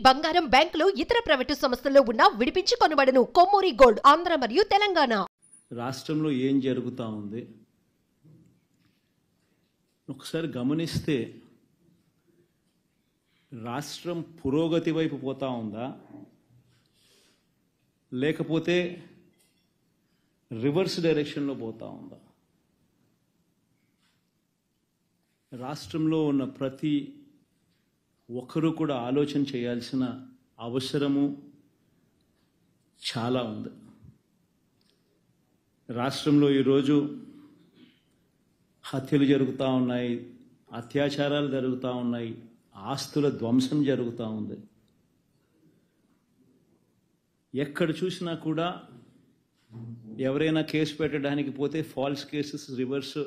బంగారం బ్యాంకులు ఇతర ప్రైవేటు సంస్థల్లో ఉన్న విడిపించి కొనబడును. కొమ్మూరి గోల్డ్ ఆంధ్ర మరియు తెలంగాణ. రాష్ట్రంలో ఏం జరుగుతూ ఉంది ఒకసారి గమనిస్తే రాష్ట్రం పురోగతి వైపు పోతా ఉందా లేకపోతే రివర్స్ డైరెక్షన్లో పోతా ఉందా? రాష్ట్రంలో ఉన్న ప్రతి ఒక్కరూ కూడా ఆలోచన చేయాల్సిన అవసరము చాలా ఉంది. రాష్ట్రంలో ఈరోజు హత్యలు జరుగుతూ ఉన్నాయి, అత్యాచారాలు జరుగుతూ ఉన్నాయి, ఆస్తుల ధ్వంసం జరుగుతూ ఉంది. ఎక్కడ చూసినా కూడా ఎవరైనా కేసు పెట్టడానికి పోతే ఫాల్స్ కేసెస్ రివర్స్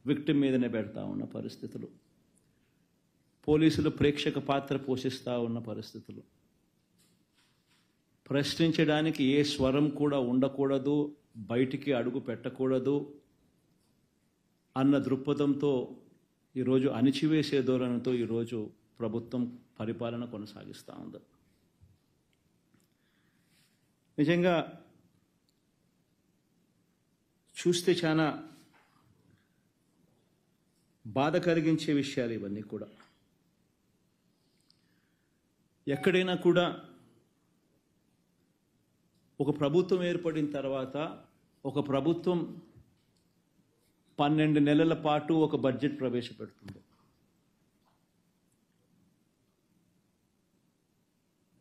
విక్టిమ్ మీదనే పెడతా ఉన్న పరిస్థితులు, పోలీసులు ప్రేక్షక పాత్ర పోషిస్తూ ఉన్న పరిస్థితులు, ప్రశ్నించడానికి ఏ స్వరం కూడా ఉండకూడదు, బయటికి అడుగు పెట్టకూడదు అన్న దృక్పథంతో ఈరోజు అణిచివేసే ధోరణితో ఈరోజు ప్రభుత్వం పరిపాలన కొనసాగిస్తూ ఉంది. నిజంగా చూస్తే చాలా బాధ కలిగించే విషయాలు ఇవన్నీ కూడా. ఎక్కడైనా కూడా ఒక ప్రభుత్వం ఏర్పడిన తర్వాత ఒక ప్రభుత్వం 12 నెలల పాటు ఒక బడ్జెట్ ప్రవేశపెడుతుంది.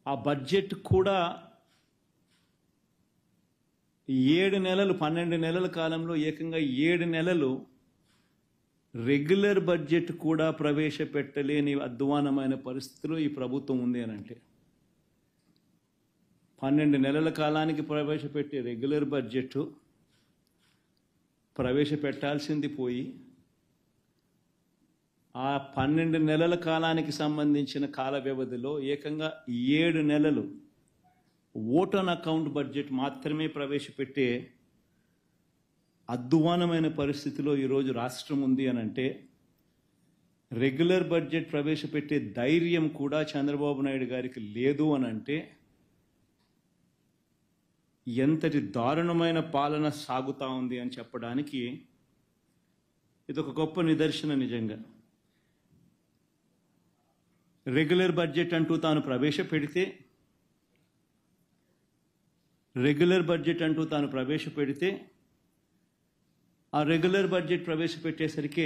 ఆ బడ్జెట్ కూడా 7 నెలలు 12 నెలల కాలంలో ఏకంగా 7 నెలలు రెగ్యులర్ బడ్జెట్ కూడా ప్రవేశపెట్టలేని అధ్వానమైన పరిస్థితిలో ఈ ప్రభుత్వం ఉంది అని అంటే 12 నెలల కాలానికి ప్రవేశపెట్టే రెగ్యులర్ బడ్జెట్ ప్రవేశపెట్టాల్సింది పోయి ఆ 12 నెలల కాలానికి సంబంధించిన కాల వ్యవధిలో ఏకంగా 7 నెలలు ఓట్ ఆన్ అకౌంట్ బడ్జెట్ మాత్రమే ప్రవేశపెట్టే అధ్వానమైన పరిస్థితిలో ఈరోజు రాష్ట్రం ఉంది అని అంటే రెగ్యులర్ బడ్జెట్ ప్రవేశపెట్టే ధైర్యం కూడా చంద్రబాబు నాయుడు గారికి లేదు అని అంటే ఎంతటి దారుణమైన పాలన సాగుతూ ఉంది అని చెప్పడానికి ఇదొక గొప్ప నిదర్శన. నిజంగా రెగ్యులర్ బడ్జెట్ అంటూ తాను ప్రవేశపెడితే ఆ రెగ్యులర్ బడ్జెట్ ప్రవేశపెట్టేసరికి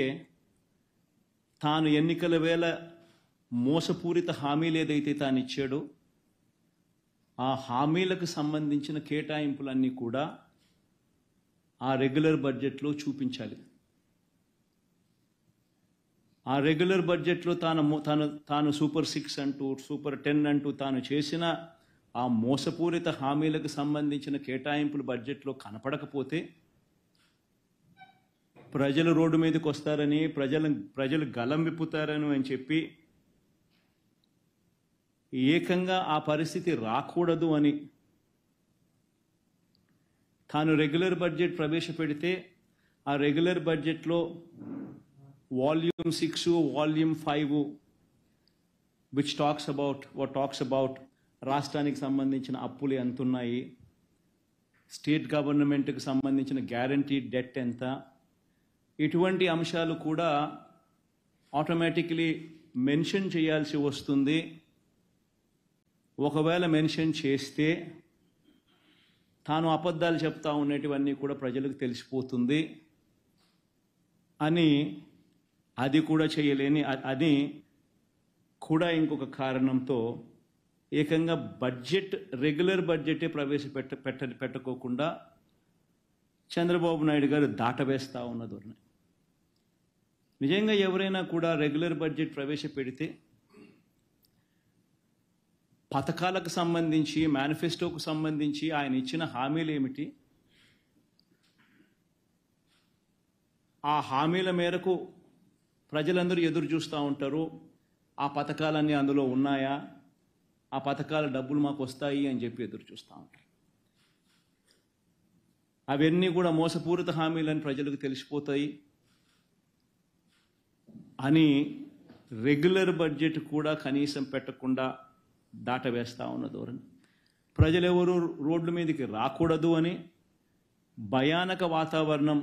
తాను ఎన్నికల వేళ మోసపూరిత హామీలు ఏదైతే తాను ఇచ్చాడో ఆ హామీలకు సంబంధించిన కేటాయింపులన్నీ కూడా ఆ రెగ్యులర్ బడ్జెట్లో చూపించాలి. ఆ రెగ్యులర్ బడ్జెట్లో తాను సూపర్ 6 అంటూ సూపర్ 10 అంటూ తాను చేసిన ఆ మోసపూరిత హామీలకు సంబంధించిన కేటాయింపులు బడ్జెట్లో కనపడకపోతే ప్రజలు రోడ్డు మీదకి వస్తారని ప్రజలు గలం విప్పుతారని అని చెప్పి ఏకంగా ఆ పరిస్థితి రాకూడదు అని తాను రెగ్యులర్ బడ్జెట్ ప్రవేశపెడితే ఆ రెగ్యులర్ బడ్జెట్లో volume 6 volume 5 which talks about రాష్ట్రానికి సంబంధించిన అప్పులు ఎంత ఉన్నాయి, స్టేట్ గవర్నమెంట్కి సంబంధించిన గ్యారంటీ డెట్ ఎంత, ఇటువంటి అంశాలు కూడా ఆటోమేటిక్లీ మెన్షన్ చేయాల్సి వస్తుంది. ఒకవేళ మెన్షన్ చేస్తే తాను అబద్ధాలు చెప్తా ఉన్నటివన్నీ కూడా ప్రజలకు తెలిసిపోతుంది అని అది కూడా చేయలేని అని కూడా ఇంకొక కారణంతో ఏకంగా రెగ్యులర్ బడ్జెటే పెట్టకోకుండా చంద్రబాబు నాయుడు గారు దాటవేస్తూ ఉన్న ధోరణి. నిజంగా ఎవరైనా కూడా రెగ్యులర్ బడ్జెట్ ప్రవేశపెడితే పథకాలకు సంబంధించి మేనిఫెస్టోకు సంబంధించి ఆయన ఇచ్చిన హామీలు ఏమిటి, ఆ హామీల మేరకు ప్రజలందరూ ఎదురు చూస్తూ ఉంటారు. ఆ పథకాలన్నీ అందులో ఉన్నాయా, ఆ పథకాల డబ్బులు మాకు వస్తాయి అని చెప్పి ఎదురు చూస్తూ ఉంటారు. అవన్నీ కూడా మోసపూరిత హామీలని ప్రజలకు తెలిసిపోతాయి అని రెగ్యులర్ బడ్జెట్ కూడా కనీసం పెట్టకుండా దాటవేస్తూ ఉన్న ధోరణి. ప్రజలెవరూ రోడ్ల మీదకి రాకూడదు అని భయానక వాతావరణం,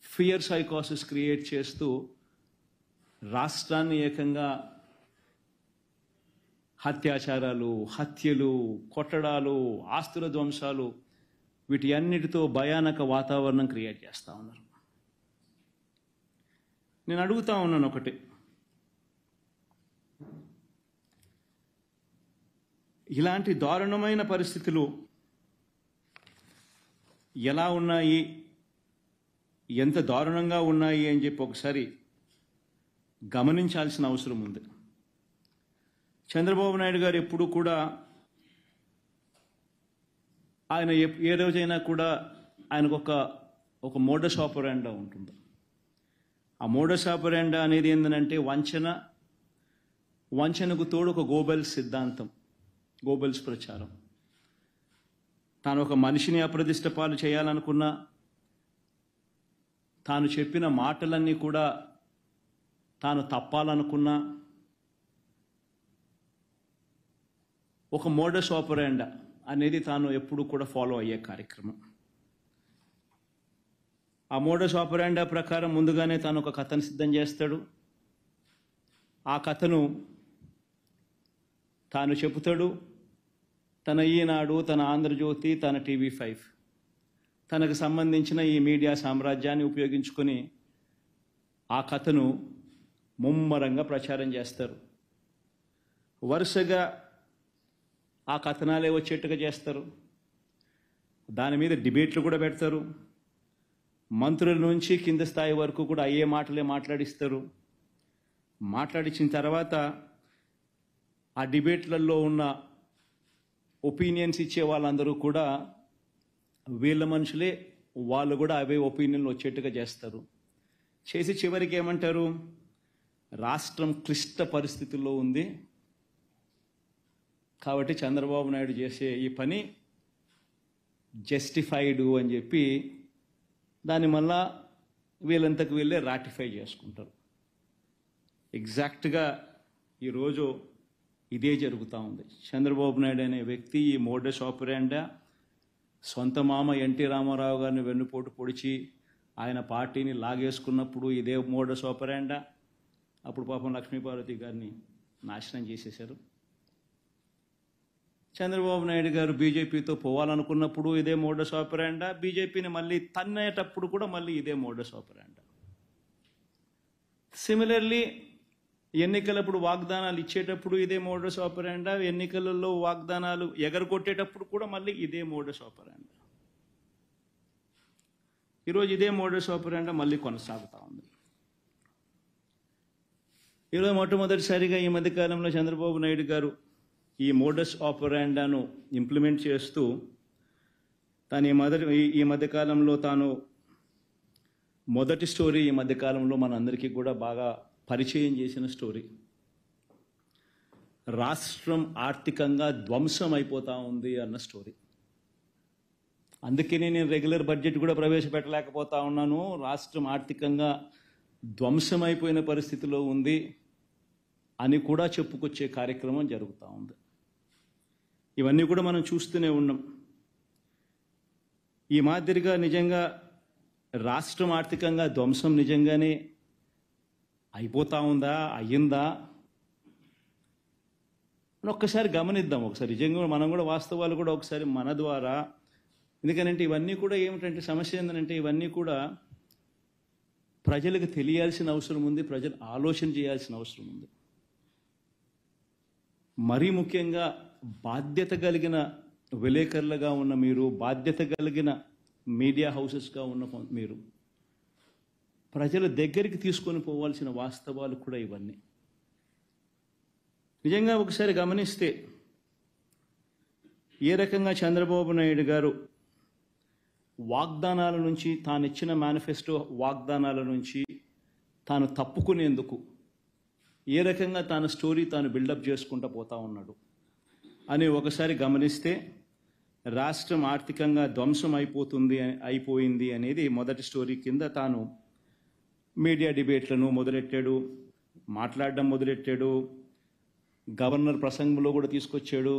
ఫియర్ సైకోసిస్ క్రియేట్ చేస్తూ రాష్ట్రాన్ని ఏకంగా అత్యాచారాలు, హత్యలు, కొట్టడాలు, ఆస్తుల ధ్వంసాలు, వీటి అన్నిటితో భయానక వాతావరణం క్రియేట్ చేస్తూ ఉన్నారు. నేను అడుగుతా ఉన్నాను ఒకటి, ఇలాంటి దారుణమైన పరిస్థితులు ఎలా ఉన్నాయి, ఎంత దారుణంగా ఉన్నాయి అని చెప్పి ఒకసారి గమనించాల్సిన అవసరం ఉంది. చంద్రబాబు నాయుడు గారు ఎప్పుడు కూడా ఆయన ఏ రోజైనా కూడా ఆయనకు ఒక మోడస్ ఆపరాండా ఉంటుంది. ఆ మోడస్ ఆపరాండా అనేది ఏంటంటే వంచనకు తోడు ఒక గోబెల్స్ సిద్ధాంతం, గోబెల్స్ ప్రచారం. తాను ఒక మనిషిని అప్రదిష్ట పాలు చేయాలనుకున్నా, తాను చెప్పిన మాటలన్నీ కూడా తాను తప్పాలనుకున్నా, ఒక మోడస్ ఆపరాండా అనేది తాను ఎప్పుడు కూడా ఫాలో అయ్యే కార్యక్రమం. ఆ మోడస్ ఆపరాండా ప్రకారం ముందుగానే తాను ఒక కథను సిద్ధం చేస్తాడు. ఆ కథను తాను చెబుతాడు. తన ఈనాడు, తన ఆంధ్రజ్యోతి, తన TV5 తనకు సంబంధించిన ఈ మీడియా సామ్రాజ్యాన్ని ఉపయోగించుకొని ఆ కథను ముమ్మరంగా ప్రచారం చేస్తారు. వరుసగా ఆ కథనాలే వచ్చేట్టుగా చేస్తారు. దాని మీద డిబేట్లు కూడా పెడతారు. మంత్రుల నుంచి కింద స్థాయి వరకు కూడా అయ్యే మాటలే మాట్లాడిస్తారు. మాట్లాడించిన తర్వాత ఆ డిబేట్లలో ఉన్న ఒపీనియన్స్ ఇచ్చే వాళ్ళందరూ కూడా వీళ్ళ మనుషులే, వాళ్ళు కూడా అవే ఒపీనియన్లు వచ్చేట్టుగా చేస్తారు. చేసి చివరికి ఏమంటారు, రాష్ట్రం క్లిష్ట పరిస్థితుల్లో ఉంది కాబట్టి చంద్రబాబు నాయుడు చేసే ఈ పని జస్టిఫైడ్ అని చెప్పి దాన్ని మళ్ళా వీళ్ళంతకు వీళ్ళే రాటిఫై చేసుకుంటారు. ఎగ్జాక్ట్గా ఈరోజు ఇదే జరుగుతూ ఉంది. చంద్రబాబు నాయుడు అనే వ్యక్తి ఈ మోడస్ ఆపరాండా సొంత మామ ఎన్టీ రామారావు గారిని వెన్నుపోటు పొడిచి ఆయన పార్టీని లాగేసుకున్నప్పుడు ఇదే మోడస్ ఆపరాండా. అప్పుడు పాపం లక్ష్మీపార్వతి గారిని నాశనం చేసేశారు. చంద్రబాబు నాయుడు గారు బీజేపీతో పోవాలనుకున్నప్పుడు ఇదే మోడస్ ఆపరాండా. బీజేపీని మళ్ళీ తన్నేటప్పుడు కూడా మళ్ళీ ఇదే మోడస్ ఆపరాండా. సిమిలర్లీ ఎన్నికలప్పుడు వాగ్దానాలు ఇచ్చేటప్పుడు ఇదే మోడస్ ఆపరాండా. ఎన్నికలలో వాగ్దానాలు ఎగరగొట్టేటప్పుడు కూడా మళ్ళీ ఇదే మోడస్ ఆపరాండా. ఈరోజు ఇదే మోడస్ ఆపరాండా మళ్ళీ కొనసాగుతూ ఉంది. ఈరోజు మొట్టమొదటిసారిగా ఈ మధ్యకాలంలో చంద్రబాబు నాయుడు గారు ఈ మోడస్ ఆపరాండాను ఇంప్లిమెంట్ చేస్తూ తాను ఈ మధ్యకాలంలో తాను మొదటి స్టోరీ ఈ మధ్యకాలంలో మనందరికీ కూడా బాగా పరిచయం చేసిన స్టోరీ, రాష్ట్రం ఆర్థికంగా ధ్వంసం అయిపోతూ ఉంది అన్న స్టోరీ. అందుకనే నేను రెగ్యులర్ బడ్జెట్ కూడా ప్రవేశపెట్టలేకపోతా ఉన్నాను. రాష్ట్రం ఆర్థికంగా ధ్వంసం అయిపోయిన పరిస్థితిలో ఉంది అని కూడా చెప్పుకొచ్చే కార్యక్రమం జరుగుతూ ఉంది. ఇవన్నీ కూడా మనం చూస్తూనే ఉన్నాం. ఈ మాదిరిగా నిజంగా రాష్ట్రం ఆర్థికంగా ధ్వంసం నిజంగానే అయిపోతా ఉందా, అయ్యిందా అని ఒక్కసారి గమనిద్దాం. ఒకసారి నిజంగా మనం కూడా వాస్తవాలు కూడా ఒకసారి మన ద్వారా, ఎందుకనంటే ఇవన్నీ కూడా ఏమిటంటే సమస్య ఏంటంటే ఇవన్నీ కూడా ప్రజలకు తెలియాల్సిన అవసరం ఉంది, ప్రజలు ఆలోచన చేయాల్సిన అవసరం ఉంది. మరీ ముఖ్యంగా బాధ్యత కలిగిన విలేకరులుగా ఉన్న మీరు, బాధ్యత కలిగిన మీడియా హౌసెస్గా ఉన్న మీరు ప్రజల దగ్గరికి తీసుకొని పోవాల్సిన వాస్తవాలు కూడా ఇవన్నీ. నిజంగా ఒకసారి గమనిస్తే ఏ రకంగా చంద్రబాబు నాయుడు గారు వాగ్దానాల నుంచి, తానిచ్చిన మేనిఫెస్టో వాగ్దానాల నుంచి తాను తప్పుకునేందుకు ఏ రకంగా తాను స్టోరీ తాను బిల్డప్ చేసుకుంటూ పోతా ఉన్నాడు అని ఒకసారి గమనిస్తే, రాష్ట్రం ఆర్థికంగా ధ్వంసం అయిపోయింది అనేది మొదటి స్టోరీ కింద తాను మీడియా డిబేట్లను మొదలెట్టాడు, మాట్లాడడం మొదలెట్టాడు. గవర్నర్ ప్రసంగంలో కూడా తీసుకొచ్చాడు.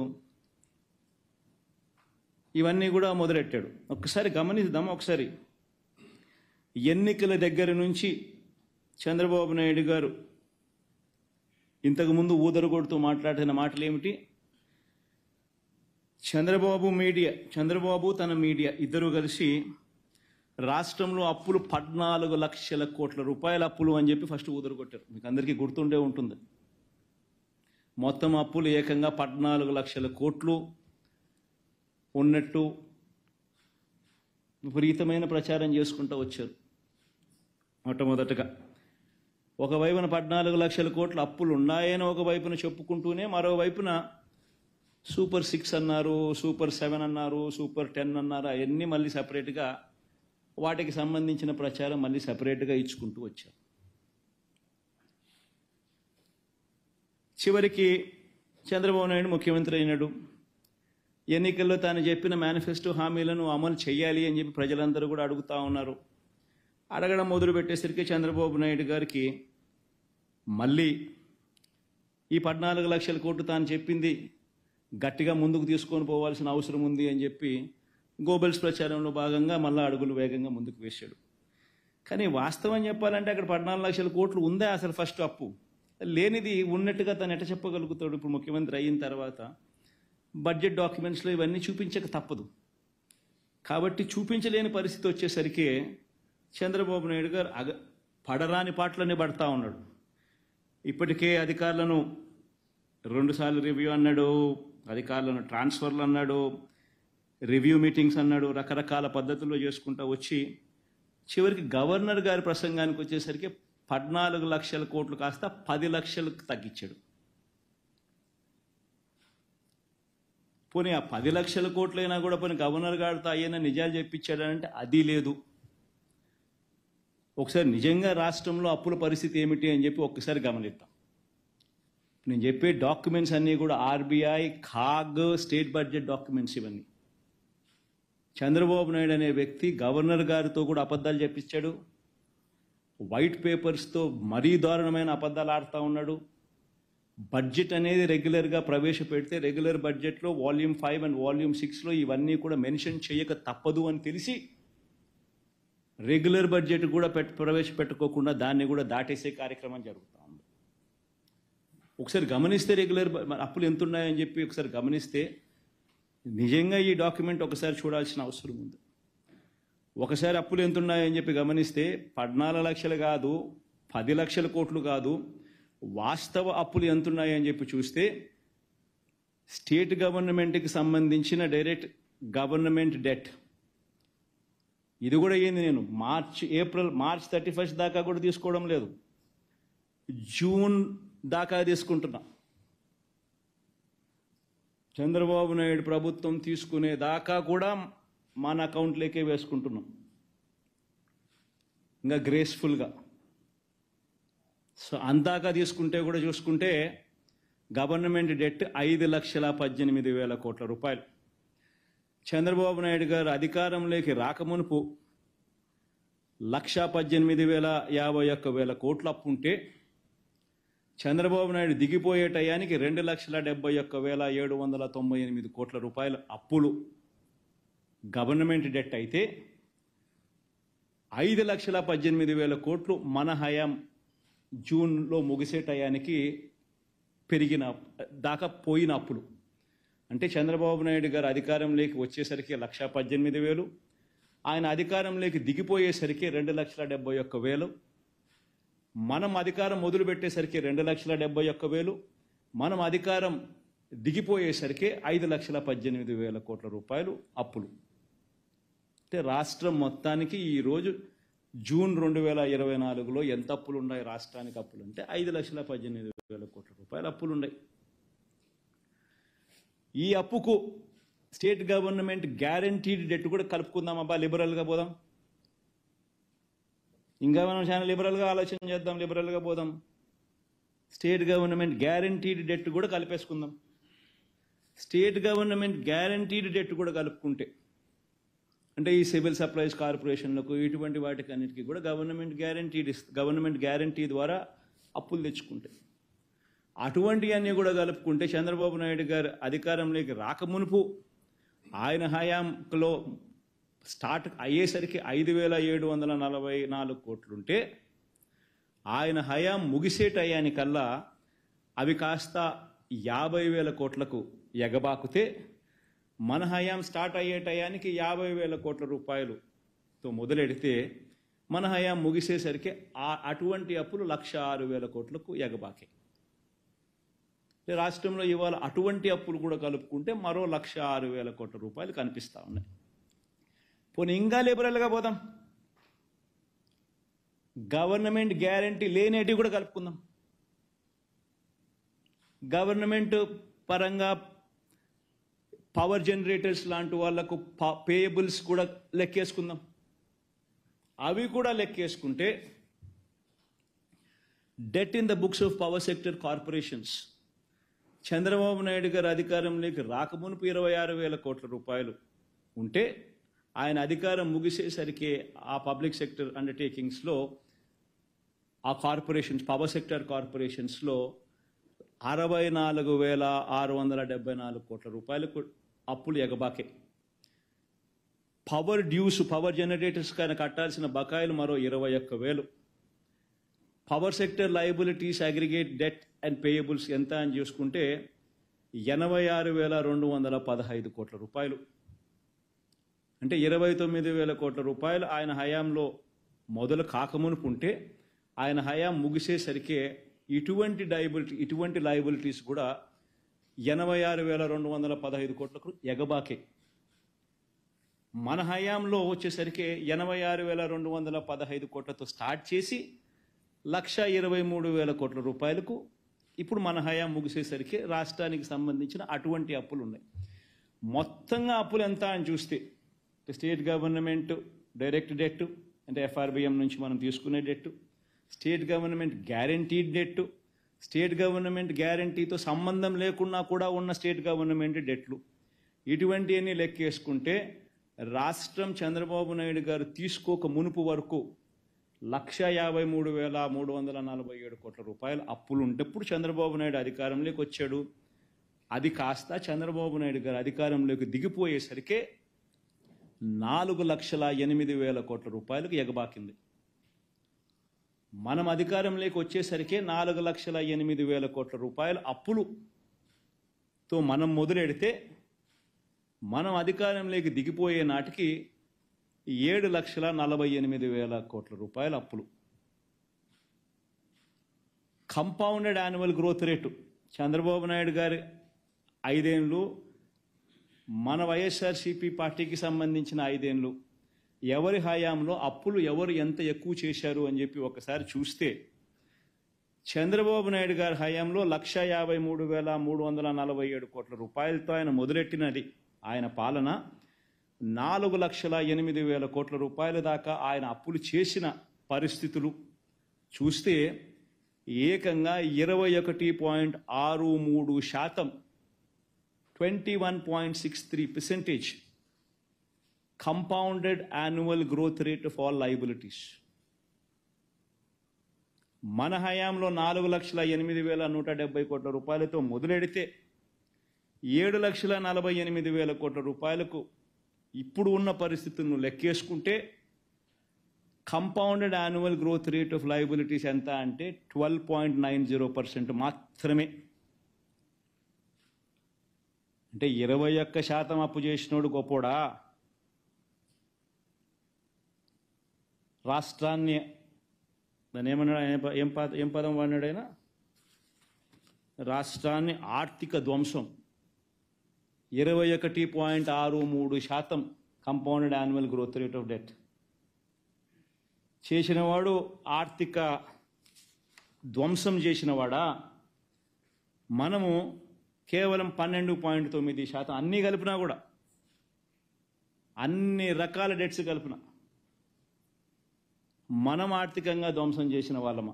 ఇవన్నీ కూడా మొదలెట్టాడు. ఒక్కసారి గమనిద్దాం. ఒకసారి ఎన్నికల దగ్గర నుంచి చంద్రబాబు నాయుడు గారు ఇంతకుముందు ఊదరగొడుతూ మాట్లాడిన మాటలు ఏమిటి? చంద్రబాబు తన మీడియా ఇద్దరు కలిసి రాష్ట్రంలో అప్పులు 14 లక్షల కోట్ల రూపాయల అప్పులు అని చెప్పి ఫస్ట్ ఊదరగొట్టారు. మీకు అందరికీ గుర్తుండే ఉంటుంది. మొత్తం అప్పులు ఏకంగా 14 లక్షల కోట్లు ఉన్నట్టు విపరీతమైన ప్రచారం చేసుకుంటూ వచ్చారు. మొట్టమొదటగా ఒకవైపున 14 లక్షల కోట్ల అప్పులు ఉన్నాయని ఒకవైపున చెప్పుకుంటూనే మరోవైపున సూపర్ 6 అన్నారు, సూపర్ 7 అన్నారు, సూపర్ 10 అన్నారు. అవన్నీ మళ్ళీ సపరేట్గా వాటికి సంబంధించిన ప్రచారం మళ్ళీ సపరేట్గా ఇచ్చుకుంటూ వచ్చారు. చివరికి చంద్రబాబు నాయుడు ముఖ్యమంత్రి అయినాడు. ఎన్నికల్లో తాను చెప్పిన మేనిఫెస్టో హామీలను అమలు చేయాలి అని చెప్పి ప్రజలందరూ కూడా అడుగుతూ ఉన్నారు. అడగడం మొదలు పెట్టేసరికి చంద్రబాబు నాయుడు గారికి మళ్ళీ ఈ 14 లక్షల కోట్లు తాను చెప్పింది గట్టిగా ముందుకు తీసుకొని పోవాల్సిన అవసరం ఉంది అని చెప్పి గోబెల్స్ ప్రచారంలో భాగంగా మళ్ళీ అడుగులు వేగంగా ముందుకు వేశాడు. కానీ వాస్తవం చెప్పాలంటే అక్కడ 14 లక్షల కోట్లు ఉందే అసలు ఫస్ట్ అప్పు లేనిది ఉన్నట్టుగా తను ఎట్ట చెప్పగలుగుతాడు? ఇప్పుడు ముఖ్యమంత్రి అయిన తర్వాత బడ్జెట్ డాక్యుమెంట్స్లో ఇవన్నీ చూపించక తప్పదు. కాబట్టి చూపించలేని పరిస్థితి వచ్చేసరికి చంద్రబాబు నాయుడు గారు పడరాని పాటలనే పడతా ఉన్నాడు. ఇప్పటికే అధికారులను 2 సార్లు రివ్యూ అన్నాడు, అధికారులను ట్రాన్స్ఫర్లు అన్నాడు, రివ్యూ మీటింగ్స్ అన్నాడు, రకరకాల పద్ధతుల్లో చేసుకుంటూ వచ్చి చివరికి గవర్నర్ గారి ప్రసంగానికి వచ్చేసరికి 14 లక్షల కోట్లు కాస్త 10 లక్షలకు తగ్గించాడు. పోనీ ఆ 10 లక్షల కోట్లైనా కూడా పోనీ గవర్నర్ గారితో అయ్యైనా నిజాలు చెప్పించాడంటే అది లేదు. ఒకసారి నిజంగా రాష్ట్రంలో అప్పుల పరిస్థితి ఏమిటి అని చెప్పి ఒక్కసారి గమనిద్దాం. నేను చెప్పే డాక్యుమెంట్స్ అన్నీ కూడా ఆర్బీఐ, ఖాగ్, స్టేట్ బడ్జెట్ డాక్యుమెంట్స్. ఇవన్నీ చంద్రబాబు నాయుడు అనే వ్యక్తి గవర్నర్ గారితో కూడా అబద్ధాలు చెప్పించాడు. వైట్ పేపర్స్తో మరీ దారుణమైన అబద్ధాలు ఆడుతూ ఉన్నాడు. బడ్జెట్ అనేది రెగ్యులర్గా ప్రవేశపెడితే రెగ్యులర్ బడ్జెట్లో వాల్యూమ్ 5 అండ్ వాల్యూమ్ 6లో ఇవన్నీ కూడా మెన్షన్ చేయక తప్పదు అని తెలిసి రెగ్యులర్ బడ్జెట్ కూడా ప్రవేశపెట్టుకోకుండా దాన్ని కూడా దాటేసే కార్యక్రమం జరుగుతూ ఉంది. ఒకసారి గమనిస్తే రెగ్యులర్ అప్పులు ఎంత ఉన్నాయని చెప్పి ఒకసారి గమనిస్తే నిజంగా ఈ డాక్యుమెంట్ ఒకసారి చూడాల్సిన అవసరం ఉంది. ఒకసారి అప్పులు ఎంత ఉన్నాయని చెప్పి గమనిస్తే 14 లక్షలు కాదు, 10 లక్షల కోట్లు కాదు, వాస్తవ అప్పులు ఎంత ఉన్నాయని చెప్పి చూస్తే స్టేట్ గవర్నమెంట్కి సంబంధించిన డైరెక్ట్ గవర్నమెంట్ డెట్ ఇది కూడా ఏంది, నేను మార్చ్ 31 దాకా కూడా తీసుకోవడం లేదు, జూన్ దాకా తీసుకుంటున్నా. చంద్రబాబు నాయుడు ప్రభుత్వం తీసుకునే దాకా కూడా మన అకౌంట్లోకే వేసుకుంటున్నాం ఇంకా గ్రేస్ఫుల్గా. సో అందాక తీసుకుంటే కూడా చూసుకుంటే గవర్నమెంట్ డెట్ 5,18,000 కోట్ల రూపాయలు. చంద్రబాబు నాయుడు గారు అధికారంలోకి రాకమునుపు 1,18,051 కోట్ల అప్పు ఉంటే చంద్రబాబు నాయుడు దిగిపోయే టయానికి 2,71,798 కోట్ల రూపాయల అప్పులు గవర్నమెంట్ డెట్ అయితే 5,18,000 కోట్లు మన హయాం జూన్లో ముగిసే టయానికి పెరిగిన దాకా పోయిన అప్పులు. అంటే చంద్రబాబు నాయుడు గారు అధికారంలోకి వచ్చేసరికి 1,18,000, ఆయన అధికారంలోకి దిగిపోయేసరికి 2,71,000, మనం అధికారం మొదలుపెట్టేసరికి 2,71,000, మనం అధికారం దిగిపోయేసరికి 5,18,000 కోట్ల రూపాయలు అప్పులు. అంటే రాష్ట్రం మొత్తానికి ఈరోజు జూన్ 2024లో ఎంత అప్పులు ఉన్నాయి రాష్ట్రానికి అప్పులు అంటే 5,18,000 కోట్ల రూపాయల అప్పులు ఉన్నాయి. ఈ అప్పుకు స్టేట్ గవర్నమెంట్ గ్యారంటీడ్ డెట్ కూడా కలుపుకుందాం. అబ్బా లిబరల్గా పోదాం, ఇంకా మనం చాలా లిబరల్గా ఆలోచన చేద్దాం, లిబరల్గా పోదాం. స్టేట్ గవర్నమెంట్ గ్యారంటీడ్ డెట్ కూడా కలిపేసుకుందాం. స్టేట్ గవర్నమెంట్ గ్యారంటీడ్ డెట్ కూడా కలుపుకుంటే అంటే ఈ సివిల్ సప్లైస్ కార్పొరేషన్లకు ఇటువంటి వాటికి అన్నిటికీ కూడా గవర్నమెంట్ గ్యారంటీ ద్వారా అప్పులు తెచ్చుకుంటే అటువంటివన్నీ కూడా కలుపుకుంటే చంద్రబాబు నాయుడు గారు అధికారంలోకి రాకమునుపు ఆయన హయాంలో స్టార్ట్ అయ్యేసరికి 5,744 కోట్లుంటే ఆయన హయాం ముగిసే టయానికల్లా అవి కాస్త 50,000 కోట్లకు ఎగబాకుతే మన హయాం స్టార్ట్ అయ్యే టయానికి 50,000 కోట్ల రూపాయలుతో మొదలెడితే మన హయాం ముగిసేసరికి అటువంటి అప్పులు 106,000 కోట్లకు ఎగబాకాయి. రాష్ట్రంలో ఇవాళ అటువంటి అప్పులు కూడా కలుపుకుంటే మరో 106,000 కోట్ల రూపాయలు కనిపిస్తూ ఉన్నాయి. పోనీ ఇంకా లిబరల్గా పోదాం, గవర్నమెంట్ గ్యారంటీ లేనేటివి కూడా కలుపుకుందాం. గవర్నమెంట్ పరంగా పవర్ జనరేటర్స్ లాంటి వాళ్లకు పేయబుల్స్ కూడా లెక్కేసుకుందాం. అవి కూడా లెక్కేసుకుంటే debt in the books of power sector corporations Chandrababu Naidu garu అధికారంలోకి రాకమునుపు 26,000 కోట్ల రూపాయలు ఉంటే ఆయన అధికారం ముగిసేసరికి ఆ పబ్లిక్ సెక్టర్ అండర్టేకింగ్స్లో ఆ కార్పొరేషన్స్ పవర్ సెక్టర్ కార్పొరేషన్స్లో 64,674 కోట్ల రూపాయలకు అప్పులు ఎగబాకే. పవర్ డ్యూస్ పవర్ జనరేటర్స్ కానీ కట్టాల్సిన బకాయిలు మరో 21,000. Power sector liabilities aggregate debt and payables ఎంత అని చూసుకుంటే 86,215 కోట్ల రూపాయలు. అంటే 29,000 కోట్ల రూపాయలు ఆయన హయాంలో మొదలు కాకమునుపు ఉంటే ఆయన హయాం ముగిసేసరికి ఇటువంటి లయబిలిటీస్ కూడా 86,215 కోట్లకు ఎగబాకే. మన హయాంలో వచ్చేసరికి 86,215 కోట్లతో స్టార్ట్ చేసి 1,23,000 కోట్ల రూపాయలకు ఇప్పుడు మన హయాం ముగిసేసరికి రాష్ట్రానికి సంబంధించిన అటువంటి అప్పులు ఉన్నాయి. మొత్తంగా అప్పులు ఎంత అని చూస్తే స్టేట్ గవర్నమెంట్ డైరెక్ట్ డెట్ అంటే FRBM నుంచి మనం తీసుకునే debt, state government guaranteed debt, state government గ్యారంటీతో సంబంధం లేకుండా కూడా ఉన్న స్టేట్ గవర్నమెంట్ డెట్లు, ఇటువంటివన్నీ లెక్కేసుకుంటే రాష్ట్రం చంద్రబాబు నాయుడు గారు తీసుకోక మునుపు వరకు 1,53,347 కోట్ల రూపాయలు అప్పులు ఉంటప్పుడు చంద్రబాబు నాయుడు అధికారంలోకి వచ్చాడు. అది కాస్త చంద్రబాబు నాయుడు గారు అధికారంలోకి దిగిపోయేసరికి 4,08,000 కోట్ల రూపాయలకు ఎగబాకింది. మనం అధికారంలోకి వచ్చేసరికి 4,08,000 కోట్ల రూపాయల అప్పులుతో మనం మొదలెడితే మనం అధికారంలోకి దిగిపోయే నాటికి 7,48,000 కోట్ల రూపాయల అప్పులు. Compounded annual growth rate Chandrababu Naidu గారి 5 ఏళ్ళు, మన వైఎస్ఆర్సీపీ పార్టీకి సంబంధించిన 5 ఏళ్ళు, ఎవరి హయాంలో అప్పులు ఎవరు ఎంత ఎక్కువ చేశారు అని చెప్పి ఒకసారి చూస్తే చంద్రబాబు నాయుడు గారి హయాంలో 1,53,347 కోట్ల రూపాయలతో ఆయన మొదలెట్టినది ఆయన పాలన 4,08,000 కోట్ల రూపాయల దాకా ఆయన అప్పులు చేసిన పరిస్థితులు చూస్తే ఏకంగా 21.63% 21.63% compounded annual growth rate of all liabilities. మన హయాంలో 4,08,170 కోట్ల రూపాయలతో మొదలెడితే 7,48,000 కోట్ల రూపాయలకు ఇప్పుడు ఉన్న పరిస్థితులను లెక్కేసుకుంటే compounded annual growth rate of liabilities ఎంత అంటే 12.90% మాత్రమే. అంటే 21% అప్పు చేసినోడు గొప్పోడా? రాష్ట్రాన్ని దాన్ని ఏమన్నాడు, ఏం పదం వాడినాడైనా, రాష్ట్రాన్ని ఆర్థిక ధ్వంసం 21.63% compounded annual growth rate of debt చేసినవాడు ఆర్థిక ధ్వంసం చేసినవాడా? మనము కేవలం 12.9% అన్నీ కలిపినా కూడా, అన్ని రకాల డెట్స్ కలిపిన మనం ఆర్థికంగా ధ్వంసం చేసిన వాళ్ళమా?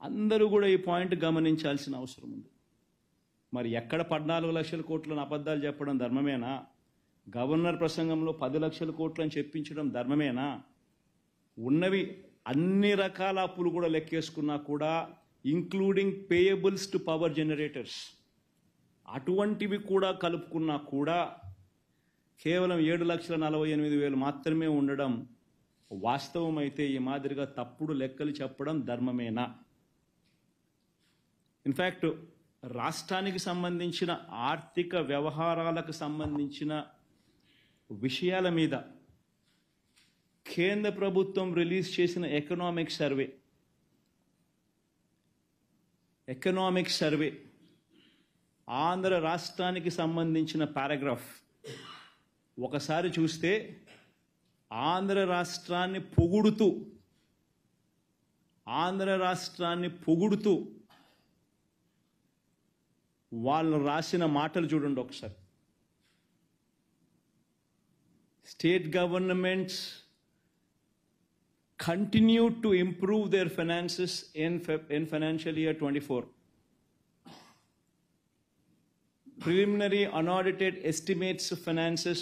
అందరూ కూడా ఈ పాయింట్ గమనించాల్సిన అవసరం ఉంది. మరి ఎక్కడ 14 లక్షల కోట్లను అబద్ధాలు చెప్పడం ధర్మమేనా? గవర్నర్ ప్రసంగంలో 10 లక్షల కోట్లని చెప్పించడం ధర్మమేనా? ఉన్నవి అన్ని రకాల అప్పులు కూడా లెక్కేసుకున్నా కూడా including payables to power generators, అటువంటివి కూడా కలుపుకున్నా కూడా కేవలం 7,48,000 మాత్రమే ఉండడం వాస్తవం అయితే ఈ మాదిరిగా తప్పుడు లెక్కలు చెప్పడం ధర్మమేనా? ఇన్ఫ్యాక్ట్ రాష్ట్రానికి సంబంధించిన ఆర్థిక వ్యవహారాలకు సంబంధించిన విషయాల మీద కేంద్ర ప్రభుత్వం రిలీజ్ చేసిన ఎకనామిక్ సర్వే ఆంధ్ర రాష్ట్రానికి సంబంధించిన పారాగ్రాఫ్ ఒకసారి చూస్తే ఆంధ్ర రాష్ట్రాన్ని పొగుడుతూ వాళ్ళు రాసిన మాటలు చూడండి ఒకసారి. State governments continue to improve their finances in financial year 24. Preliminary unaudited estimates of finances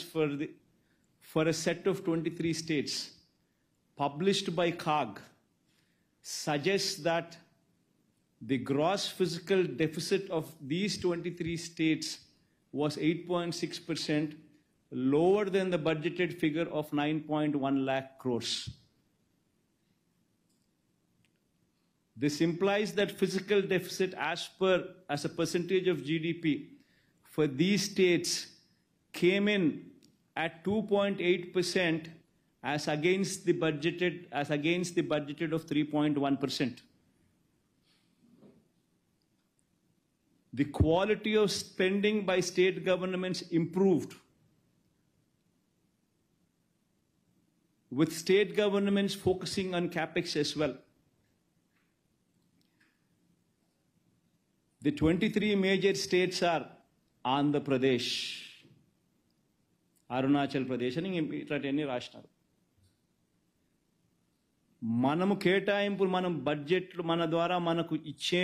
for a set of 23 states published by CAG suggests that the gross fiscal deficit of these 23 states was 8.6%, lower than the budgeted figure of 9.1 lakh crores. This implies that fiscal deficit as a percentage of GDP for these states came in at 2.8% as against the budgeted of 3.1%. The quality of spending by state governments improved, with state governments focusing on capex as well. The 23 major states are Andhra Pradesh, Arunachal Pradesh అని ఇట్లాంటివన్నీ రాసినారు. మనము కేటాయింపులు, మనం బడ్జెట్లు మన ద్వారా మనకు ఇచ్చే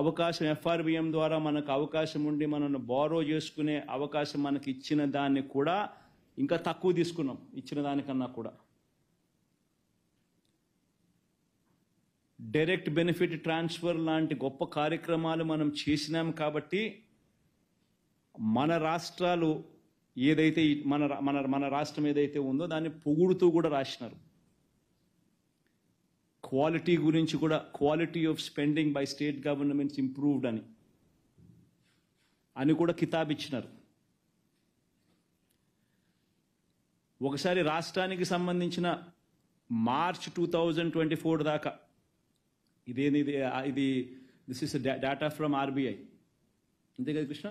అవకాశం, FRBM ద్వారా మనకు అవకాశం ఉండి మనల్ని బారో చేసుకునే అవకాశం మనకి ఇచ్చిన దాన్ని కూడా ఇంకా తక్కువ తీసుకున్నాం ఇచ్చిన దానికన్నా కూడా. డైరెక్ట్ బెనిఫిట్ ట్రాన్స్ఫర్ లాంటి గొప్ప కార్యక్రమాలు మనం చేసినాం కాబట్టి మన రాష్ట్రాలు ఏదైతే మన రాష్ట్రం ఏదైతే ఉందో దాన్ని పొగుడుతూ కూడా రాసినారు. క్వాలిటీ గురించి కూడా, quality of spending by state governments improved అని కూడా కితాబ్ ఇచ్చినారు. ఒకసారి రాష్ట్రానికి సంబంధించిన మార్చ్ 2024 దాకా ఇది this is data from RBI, అంతే కదా కృష్ణ?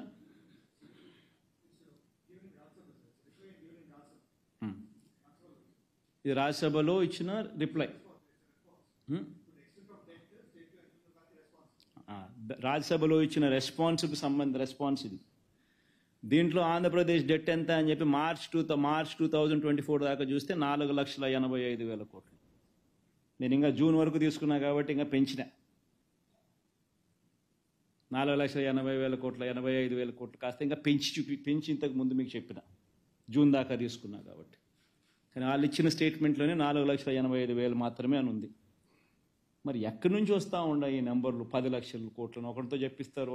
ఇది రాజ్యసభలో ఇచ్చిన రిప్లై. రాజ్యసభలో ఇచ్చిన రెస్పాన్స్కి రెస్పాన్స్ ఇది. దీంట్లో ఆంధ్రప్రదేశ్ డెట్ ఎంత అని చెప్పి మార్చ్ 2024 దాకా చూస్తే 4,85,000 కోట్లు. నేను ఇంకా జూన్ వరకు తీసుకున్నా కాబట్టి ఇంకా పెంచిన 4,80,000 కోట్ల 85,000 కోట్లు కాస్త ఇంకా పెంచి ఇంతకు ముందు మీకు చెప్పిన జూన్ దాకా తీసుకున్నా కాబట్టి. కానీ వాళ్ళు ఇచ్చిన స్టేట్మెంట్లోనే 4,85,000 మాత్రమే అని ఉంది. మరి ఎక్కడి నుంచి వస్తూ ఉన్నాయి ఈ నెంబర్లు? 10 లక్షల కోట్లని ఒకరితో చెప్పిస్తారు,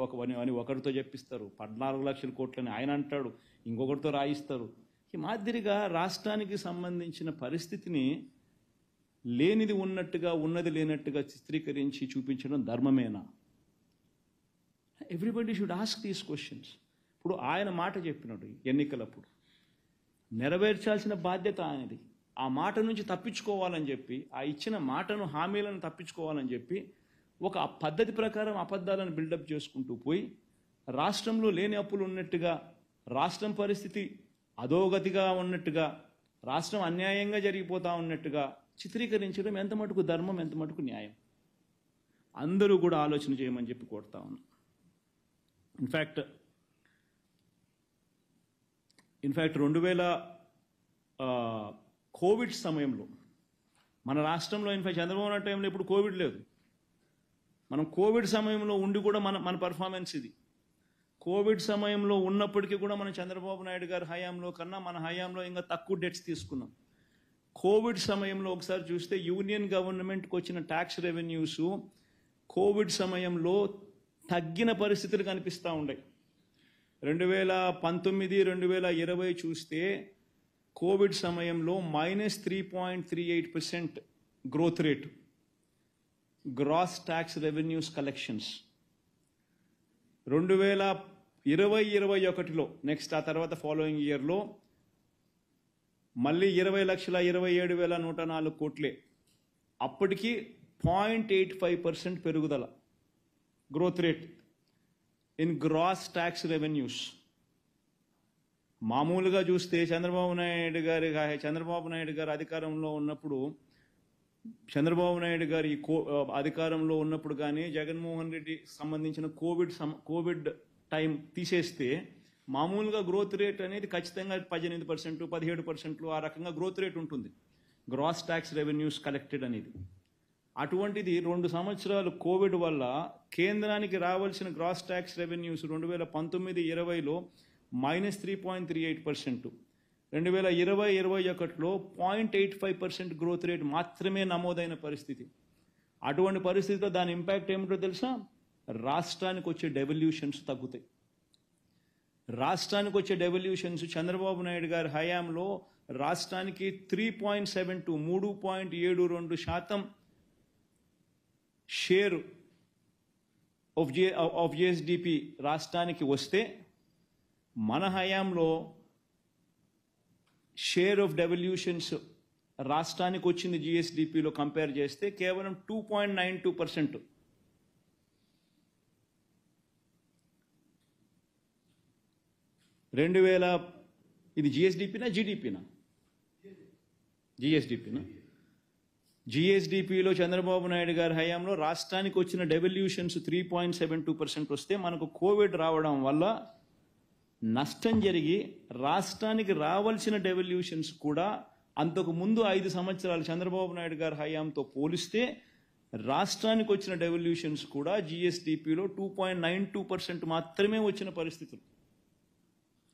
ఒకరితో చెప్పిస్తారు, 14 లక్షల కోట్లని ఆయన అంటాడు, ఇంకొకరితో రాయిస్తారు. ఈ మాదిరిగా రాష్ట్రానికి సంబంధించిన పరిస్థితిని లేనిది ఉన్నట్టుగా, ఉన్నది లేనట్టుగా చిత్రీకరించి చూపించడం ధర్మమేనా? Everybody should ask these questions. ఇప్పుడు ఆయన మాట చెప్పినట్టు ఎన్నికలప్పుడు నెరవేర్చాల్సిన బాధ్యత ఆయనది. ఆ మాట నుంచి తప్పించుకోవాలని చెప్పి, ఆ ఇచ్చిన మాటను, హామీలను తప్పించుకోవాలని చెప్పి ఒక పద్ధతి ప్రకారం అబద్ధాలను బిల్డప్ చేసుకుంటూ పోయి రాష్ట్రంలో లేని అప్పులు ఉన్నట్టుగా, రాష్ట్రం పరిస్థితి అధోగతిగా ఉన్నట్టుగా, రాష్ట్రం అన్యాయంగా జరిగిపోతూ ఉన్నట్టుగా చిత్రీకరించడం ఎంత మటుకు ధర్మం, ఎంత మటుకు న్యాయం? అందరూ కూడా ఆలోచన చేయమని చెప్పి కోరుతా ఉన్నాం. ఇన్ఫ్యాక్ట్ 2000 కోవిడ్ సమయంలో మన రాష్ట్రంలో, ఇన్ఫ్యాక్ట్ చంద్రబాబు నాయుడు టైంలో ఇప్పుడు కోవిడ్ లేదు. మనం కోవిడ్ సమయంలో ఉండి కూడా మన పర్ఫార్మెన్స్ ఇది. కోవిడ్ సమయంలో ఉన్నప్పటికీ కూడా మనం చంద్రబాబు నాయుడు గారి హయాంలో కన్నా మన హయాంలో ఇంకా తక్కువ డెట్స్ తీసుకున్నాం. కోవిడ్ సమయంలో ఒకసారి చూస్తే యూనియన్ గవర్నమెంట్కి వచ్చిన ట్యాక్స్ రెవెన్యూస్ కోవిడ్ సమయంలో తగ్గిన పరిస్థితులు కనిపిస్తూ ఉన్నాయి. 2019, 2020 చూస్తే కోవిడ్ సమయంలో -3.38% growth rate gross tax revenues collections. 2020-21లో నెక్స్ట్ ఆ తర్వాత ఫాలోయింగ్ ఇయర్లో మళ్ళీ 20,27,104 కోట్లే. అప్పటికి 0.85% పెరుగుదల growth rate in gross tax revenues. మామూలుగా చూస్తే చంద్రబాబు నాయుడు గారు అధికారంలో ఉన్నప్పుడు అధికారంలో ఉన్నప్పుడు కానీ జగన్మోహన్ రెడ్డి సంబంధించిన కోవిడ్ టైం తీసేస్తే మామూలుగా గ్రోత్ రేట్ అనేది ఖచ్చితంగా 18%, 17% ఆ రకంగా గ్రోత్ రేట్ ఉంటుంది గ్రాస్ ట్యాక్స్ రెవెన్యూస్ కలెక్టెడ్ అనేది. అటువంటిది 2 సంవత్సరాలు కోవిడ్ వల్ల కేంద్రానికి రావాల్సిన గ్రాస్ ట్యాక్స్ రెవెన్యూస్ 2019-20లో -3.38%, 2020-21లో 0.85% గ్రోత్ రేట్ మాత్రమే నమోదైన పరిస్థితి. అటువంటి పరిస్థితిలో దాని ఇంపాక్ట్ ఏమిటో తెలుసా? రాష్ట్రానికి వచ్చే డెవల్యూషన్స్ తగ్గుతాయి. రాష్ట్రానికి వచ్చే డెవల్యూషన్స్ చంద్రబాబు నాయుడు గారి హయాంలో రాష్ట్రానికి 3.72% షేర్ ఆఫ్ జిఎస్డిపి రాష్ట్రానికి వస్తే మన హయాంలో షేర్ ఆఫ్ డెవల్యూషన్స్ రాష్ట్రానికి వచ్చింది జిఎస్డిపిలో కంపేర్ చేస్తే కేవలం 2.92%. ఇది జిఎస్డిపినా జీడిపినా? జిఎస్డిపిలో చంద్రబాబు నాయుడు గారి హయాంలో రాష్ట్రానికి వచ్చిన డెవల్యూషన్స్ 3.72% వస్తే మనకు కోవిడ్ రావడం వల్ల నష్టం జరిగి రాష్ట్రానికి రావాల్సిన డెవల్యూషన్స్ కూడా అంతకు ముందు 5 సంవత్సరాలు చంద్రబాబు నాయుడు గారి హయాంతో పోలిస్తే రాష్ట్రానికి వచ్చిన డెవల్యూషన్స్ కూడా జిఎస్డిపిలో 2.92% మాత్రమే వచ్చిన పరిస్థితులు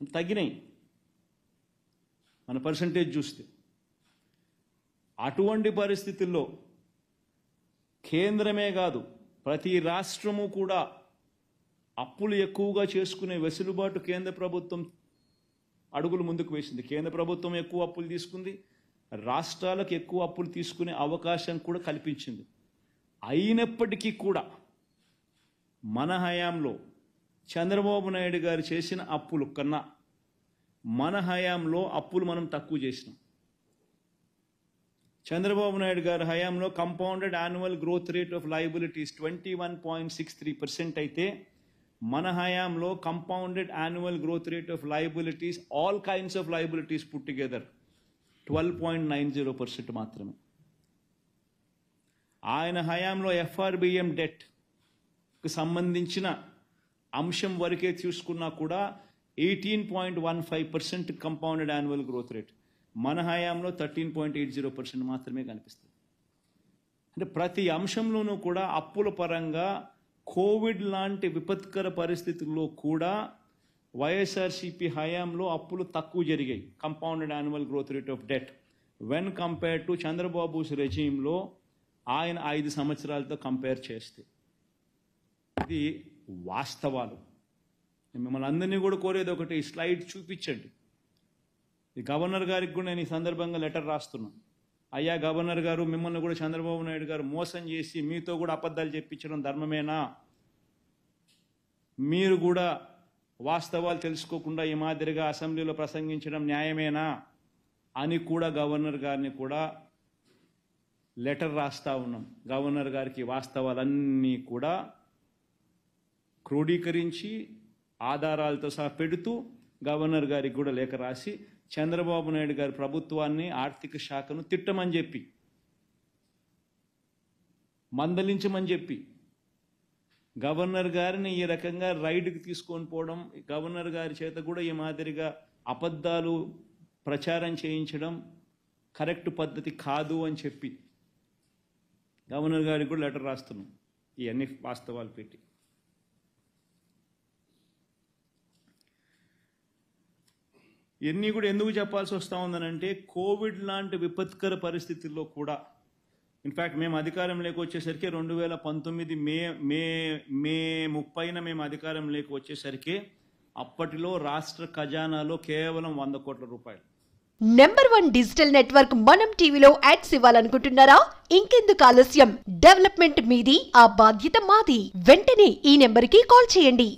తగ్గినాయి మన పర్సంటేజ్ చూస్తే. అటువంటి పరిస్థితుల్లో కేంద్రమే కాదు ప్రతి రాష్ట్రము కూడా అప్పులు ఎక్కువగా చేసుకునే వెసులుబాటు కేంద్ర ప్రభుత్వం అడుగులు ముందుకు వేసింది. కేంద్ర ప్రభుత్వం ఎక్కువ అప్పులు తీసుకుంది, రాష్ట్రాలకు ఎక్కువ అప్పులు తీసుకునే అవకాశం కూడా కల్పించింది. అయినప్పటికీ కూడా మన హయాంలో చంద్రబాబు నాయుడు గారు చేసిన అప్పులు కన్నా మన హయాంలో అప్పులు మనం తక్కువ చేసినాం. చంద్రబాబు నాయుడు గారి హయాంలో compounded annual growth rate of liabilities 21.63% అయితే మన హయాంలో compounded annual growth rate of liabilities all kinds of liabilities put together 12.90% మాత్రమే. ఆయన హయాంలో ఎఫ్ఆర్బిఎం డెట్కి సంబంధించిన అంశం వరకే చూసుకున్నా కూడా 18.15% కంపౌండెడ్ యాన్యువల్ గ్రోత్ రేట్, మన హయాంలో 13.80% మాత్రమే కనిపిస్తుంది. అంటే ప్రతి అంశంలోనూ కూడా అప్పుల పరంగా కోవిడ్ లాంటి విపత్కర పరిస్థితుల్లో కూడా వైఎస్ఆర్సీపీ హయాంలో అప్పులు తక్కువ జరిగాయి. Compounded annual growth rate of debt when compare to Chandrababu's రెజీమ్లో ఆయన 5 సంవత్సరాలతో కంపేర్ చేస్తే. ఇది వాస్తవాలు. మిమ్మల్ని అందరినీ కూడా కోరేది ఒకటి, ఈ స్లైడ్ చూపించండి. ఈ గవర్నర్ గారికి కూడా నేను ఈ సందర్భంగా లెటర్ రాస్తున్నాను. అయ్యా గవర్నర్ గారు, మిమ్మల్ని కూడా చంద్రబాబు నాయుడు గారు మోసం చేసి మీతో కూడా అబద్ధాలు చెప్పించడం ధర్మమేనా? మీరు కూడా వాస్తవాలు తెలుసుకోకుండా ఈ మాదిరిగా అసెంబ్లీలో ప్రసంగించడం న్యాయమేనా అని కూడా గవర్నర్ గారిని కూడా లెటర్ రాస్తా ఉన్నాం. గవర్నర్ గారికి వాస్తవాలన్నీ కూడా క్రోడీకరించి ఆధారాలతో సహా పెడుతూ గవర్నర్ గారికి కూడా లేఖ రాసి చంద్రబాబు నాయుడు గారి ప్రభుత్వాన్ని, ఆర్థిక శాఖను తిట్టమని చెప్పి, మందలించమని చెప్పి, గవర్నర్ గారిని ఈ రకంగా రైడ్కి తీసుకొని పోవడం, గవర్నర్ గారి చేత కూడా ఈ మాదిరిగా అబద్ధాలు ప్రచారం చేయించడం కరెక్ట్ పద్ధతి కాదు అని చెప్పి గవర్నర్ గారికి కూడా లెటర్ రాస్తున్నాం ఇవన్నీ వాస్తవాలు పెట్టి. ఇవన్నీ కూడా ఎందుకు చెప్పాల్సి వస్తూ ఉందనంటే కోవిడ్ లాంటి విపత్కర పరిస్థితుల్లో కూడా ఇన్ఫ్యాక్ట్ మేము అధికారంలోకి వచ్చేసరికి 2019 మే 30న మేము అధికారంలోకి వచ్చేసరికి అప్పటిలో రాష్ట్ర ఖజానాలో కేవలం 100 కోట్ల రూపాయలు. #1 డిజిటల్ నెట్వర్క్ మనం టీవీలో యాడ్స్ ఇవ్వాలనుకుంటున్నారా? ఇంకెందుకు ఆలస్యం? డెవలప్మెంట్ మీది, ఆ బాధ్యత మాది. వెంటనే ఈ నెంబర్కి కాల్ చేయండి.